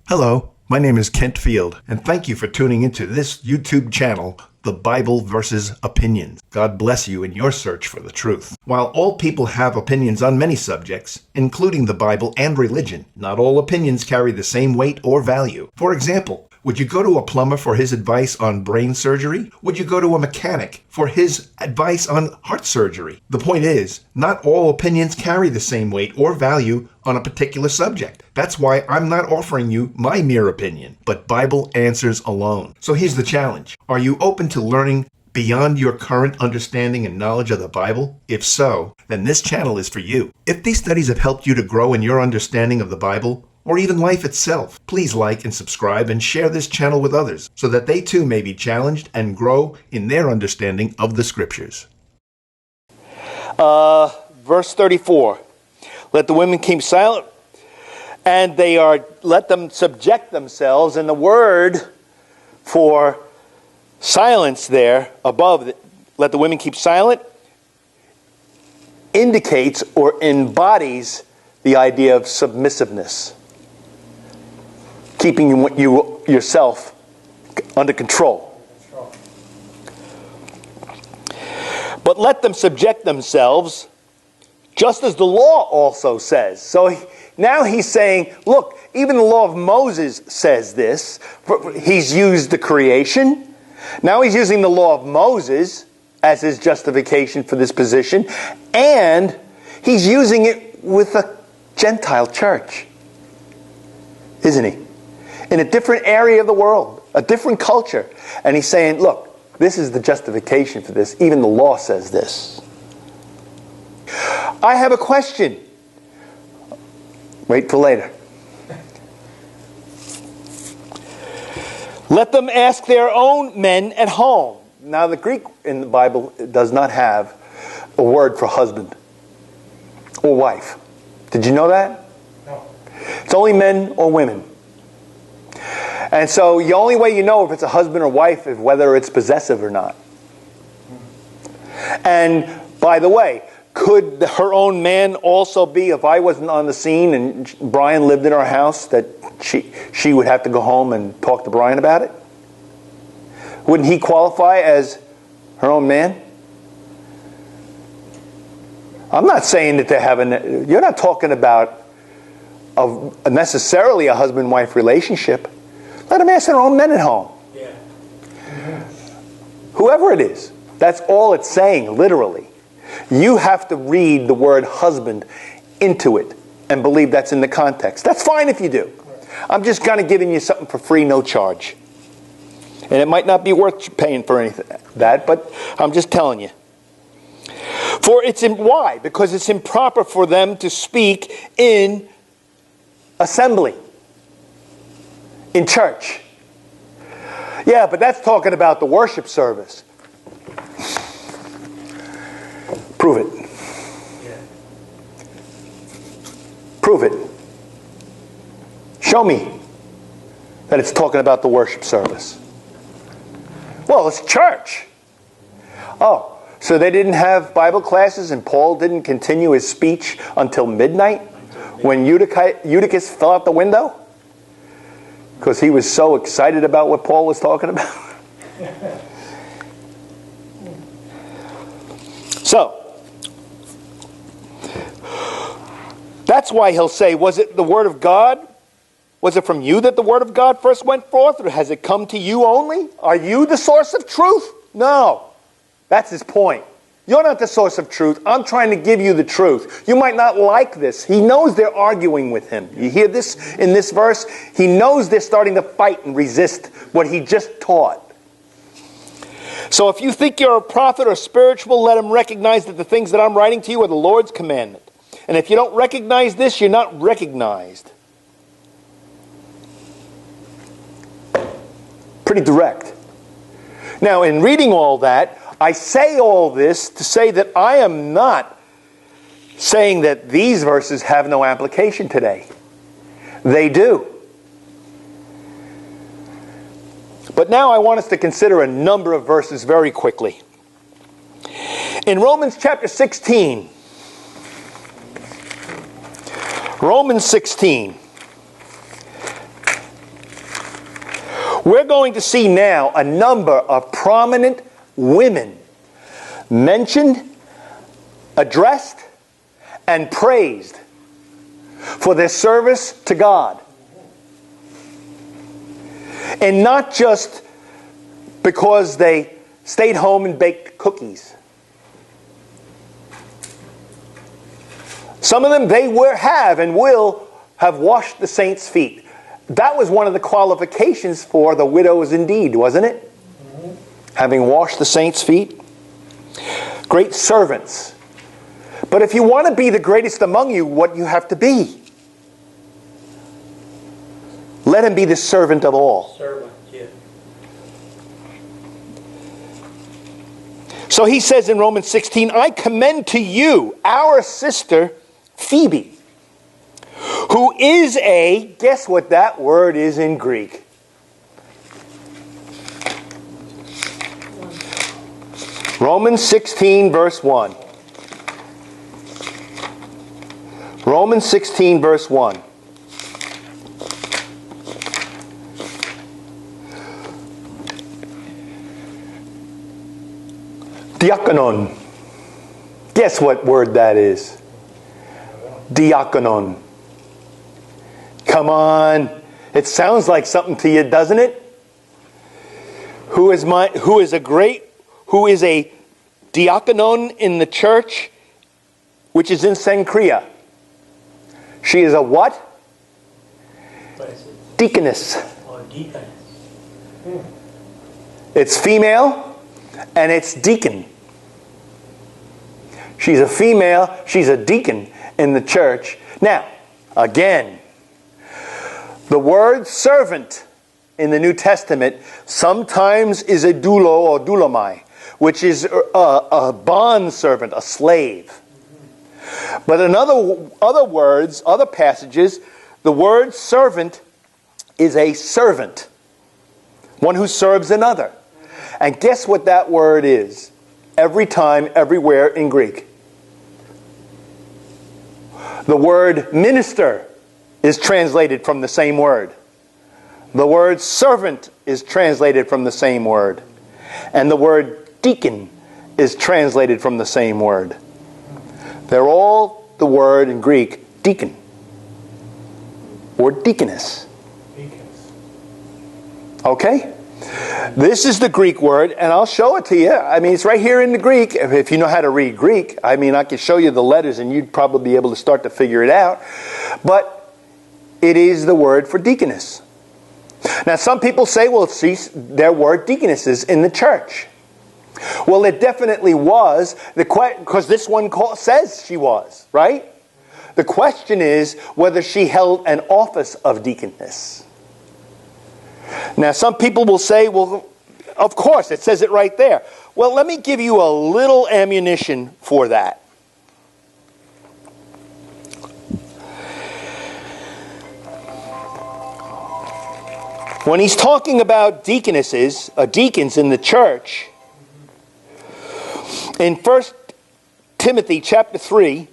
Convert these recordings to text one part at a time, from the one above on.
Hello, my name is Kent Field, and thank you for tuning into this YouTube channel, The Bible versus Opinions. God bless you in your search for the truth. While all people have opinions on many subjects, including the Bible and religion, not all opinions carry the same weight or value. For example, would you go to a plumber for his advice on brain surgery? Would you go to a mechanic for his advice on heart surgery? The point is, not all opinions carry the same weight or value on a particular subject. That's why I'm not offering you my mere opinion, but Bible answers alone. So here's the challenge. Are you open to learning beyond your current understanding and knowledge of the Bible? If so, then this channel is for you. If these studies have helped you to grow in your understanding of the Bible, or even life itself, please like and subscribe and share this channel with others so that they too may be challenged and grow in their understanding of the Scriptures. Verse 34, let the women keep silent, and let them subject themselves. And the word for silence there above, let the women keep silent, indicates or embodies the idea of submissiveness. Keeping yourself under control. But let them subject themselves, just as the law also says. So now he's saying, look, even the law of Moses says this. He's used the creation. Now he's using the law of Moses as his justification for this position. And he's using it with a Gentile church. Isn't he? In a different area of the world, a different culture. And he's saying, look, this is the justification for this. Even the law says this. I have a question. Wait for later. Let them ask their own men at home. Now the Greek in the Bible does not have a word for husband or wife. Did you know that? No. It's only men or women. And so the only way you know if it's a husband or wife is whether it's possessive or not. And by the way, could her own man also be, if I wasn't on the scene and Brian lived in our house, that she would have to go home and talk to Brian about it? Wouldn't he qualify as her own man? I'm not saying that you're not talking about necessarily a husband-wife relationship. Let them ask their own men at home. Yeah. Whoever it is. That's all it's saying, literally. You have to read the word husband into it and believe that's in the context. That's fine if you do. I'm just kind of giving you something for free, no charge. And it might not be worth paying for anything that, but I'm just telling you. Why? Because it's improper for them to speak in assembly. In church. Yeah, but that's talking about the worship service. Prove it. Yeah. Prove it. Show me that it's talking about the worship service. Well, it's church. Oh, so they didn't have Bible classes and Paul didn't continue his speech until midnight when Eutychus fell out the window? Because he was so excited about what Paul was talking about. So, that's why he'll say, was it the Word of God? Was it from you that the Word of God first went forth? Or has it come to you only? Are you the source of truth? No. That's his point. You're not the source of truth. I'm trying to give you the truth. You might not like this. He knows they're arguing with him. You hear this in this verse? He knows they're starting to fight and resist what he just taught. So if you think you're a prophet or spiritual, let him recognize that the things that I'm writing to you are the Lord's commandment. And if you don't recognize this, you're not recognized. Pretty direct. Now, in reading all that, I say all this to say that I am not saying that these verses have no application today. They do. But now I want us to consider a number of verses very quickly. In Romans chapter 16, Romans 16, We're going to see now a number of prominent women mentioned, addressed, and praised for their service to God. And not just because they stayed home and baked cookies. Some of them, they have and will have washed the saints' feet. That was one of the qualifications for the widows indeed, wasn't it? Having washed the saints' feet. Great servants. But if you want to be the greatest among you, what you have to be? Let him be the servant of all. Servant, yeah. So he says in Romans 16, I commend to you our sister Phoebe, who is a, guess what that word is in Greek? Romans 16 verse 1. Romans 16 verse 1. Diakonon. Guess what word that is? Diakonon. Come on. It sounds like something to you, doesn't it? Who is a diakonon in the church, which is in Cenchrea? She is a what? What is it? Deaconess. Or deaconess. It's female and it's deacon. She's a female, she's a deacon in the church. Now, again, the word servant in the New Testament sometimes is a doulo or doulamai, which is a bond servant, a slave. But in other words, other passages, the word servant is a servant, one who serves another. And guess what that word is? Every time, everywhere in Greek. The word minister is translated from the same word. The word servant is translated from the same word. And the word deacon is translated from the same word. They're all the word in Greek, deacon. Or deaconess. Okay? This is the Greek word, and I'll show it to you. I mean, it's right here in the Greek. If you know how to read Greek, I mean, I could show you the letters, and you'd probably be able to start to figure it out. But it is the word for deaconess. Now, some people say, well, see, there were deaconesses in the church. Well, it definitely was, because this one says she was, right? The question is whether she held an office of deaconess. Now, some people will say, well, of course, it says it right there. Well, let me give you a little ammunition for that. When he's talking about deaconesses, deacons in the church, in 1 Timothy chapter 3,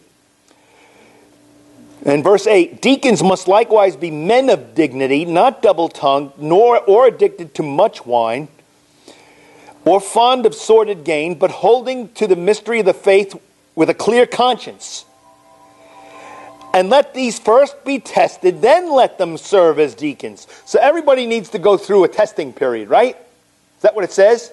and verse 8, deacons must likewise be men of dignity, not double-tongued, or addicted to much wine, or fond of sordid gain, but holding to the mystery of the faith with a clear conscience. And let these first be tested, then let them serve as deacons. So everybody needs to go through a testing period, right? Is that what it says?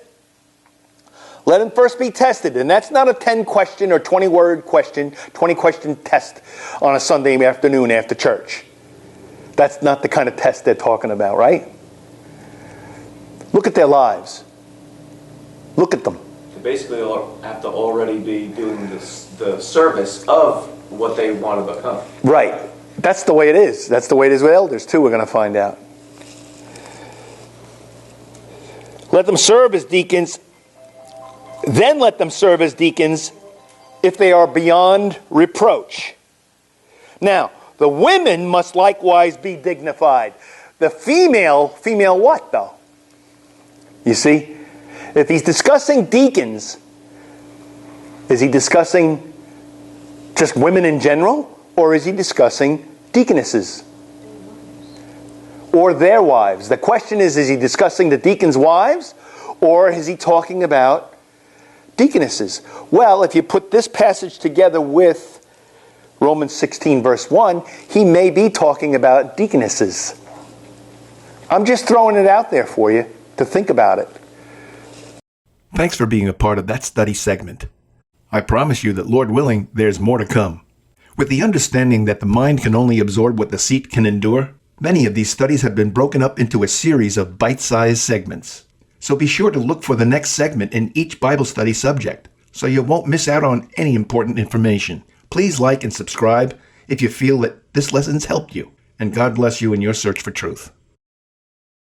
Let them first be tested. And that's not a 10-question or 20-word question, 20-question test on a Sunday afternoon after church. That's not the kind of test they're talking about, right? Look at their lives. Look at them. So basically, they'll have to already be doing the service of what they want to become. Right. That's the way it is. That's the way it is with elders, too, we're going to find out. Let them serve as deacons. Then let them serve as deacons if they are beyond reproach. Now, the women must likewise be dignified. The female what, though? You see? If he's discussing deacons, is he discussing just women in general? Or is he discussing deaconesses? or their wives. The question is he discussing the deacons' wives, or is he talking about deaconesses? Well, if you put this passage together with Romans 16 verse 1, he may be talking about deaconesses. I'm just throwing it out there for you to think about it. Thanks for being a part of that study segment. I promise you that, Lord willing, there's more to come. With the understanding that the mind can only absorb what the seat can endure, many of these studies have been broken up into a series of bite-sized segments. So be sure to look for the next segment in each Bible study subject, so you won't miss out on any important information. Please like and subscribe if you feel that this lesson's helped you, and God bless you in your search for truth.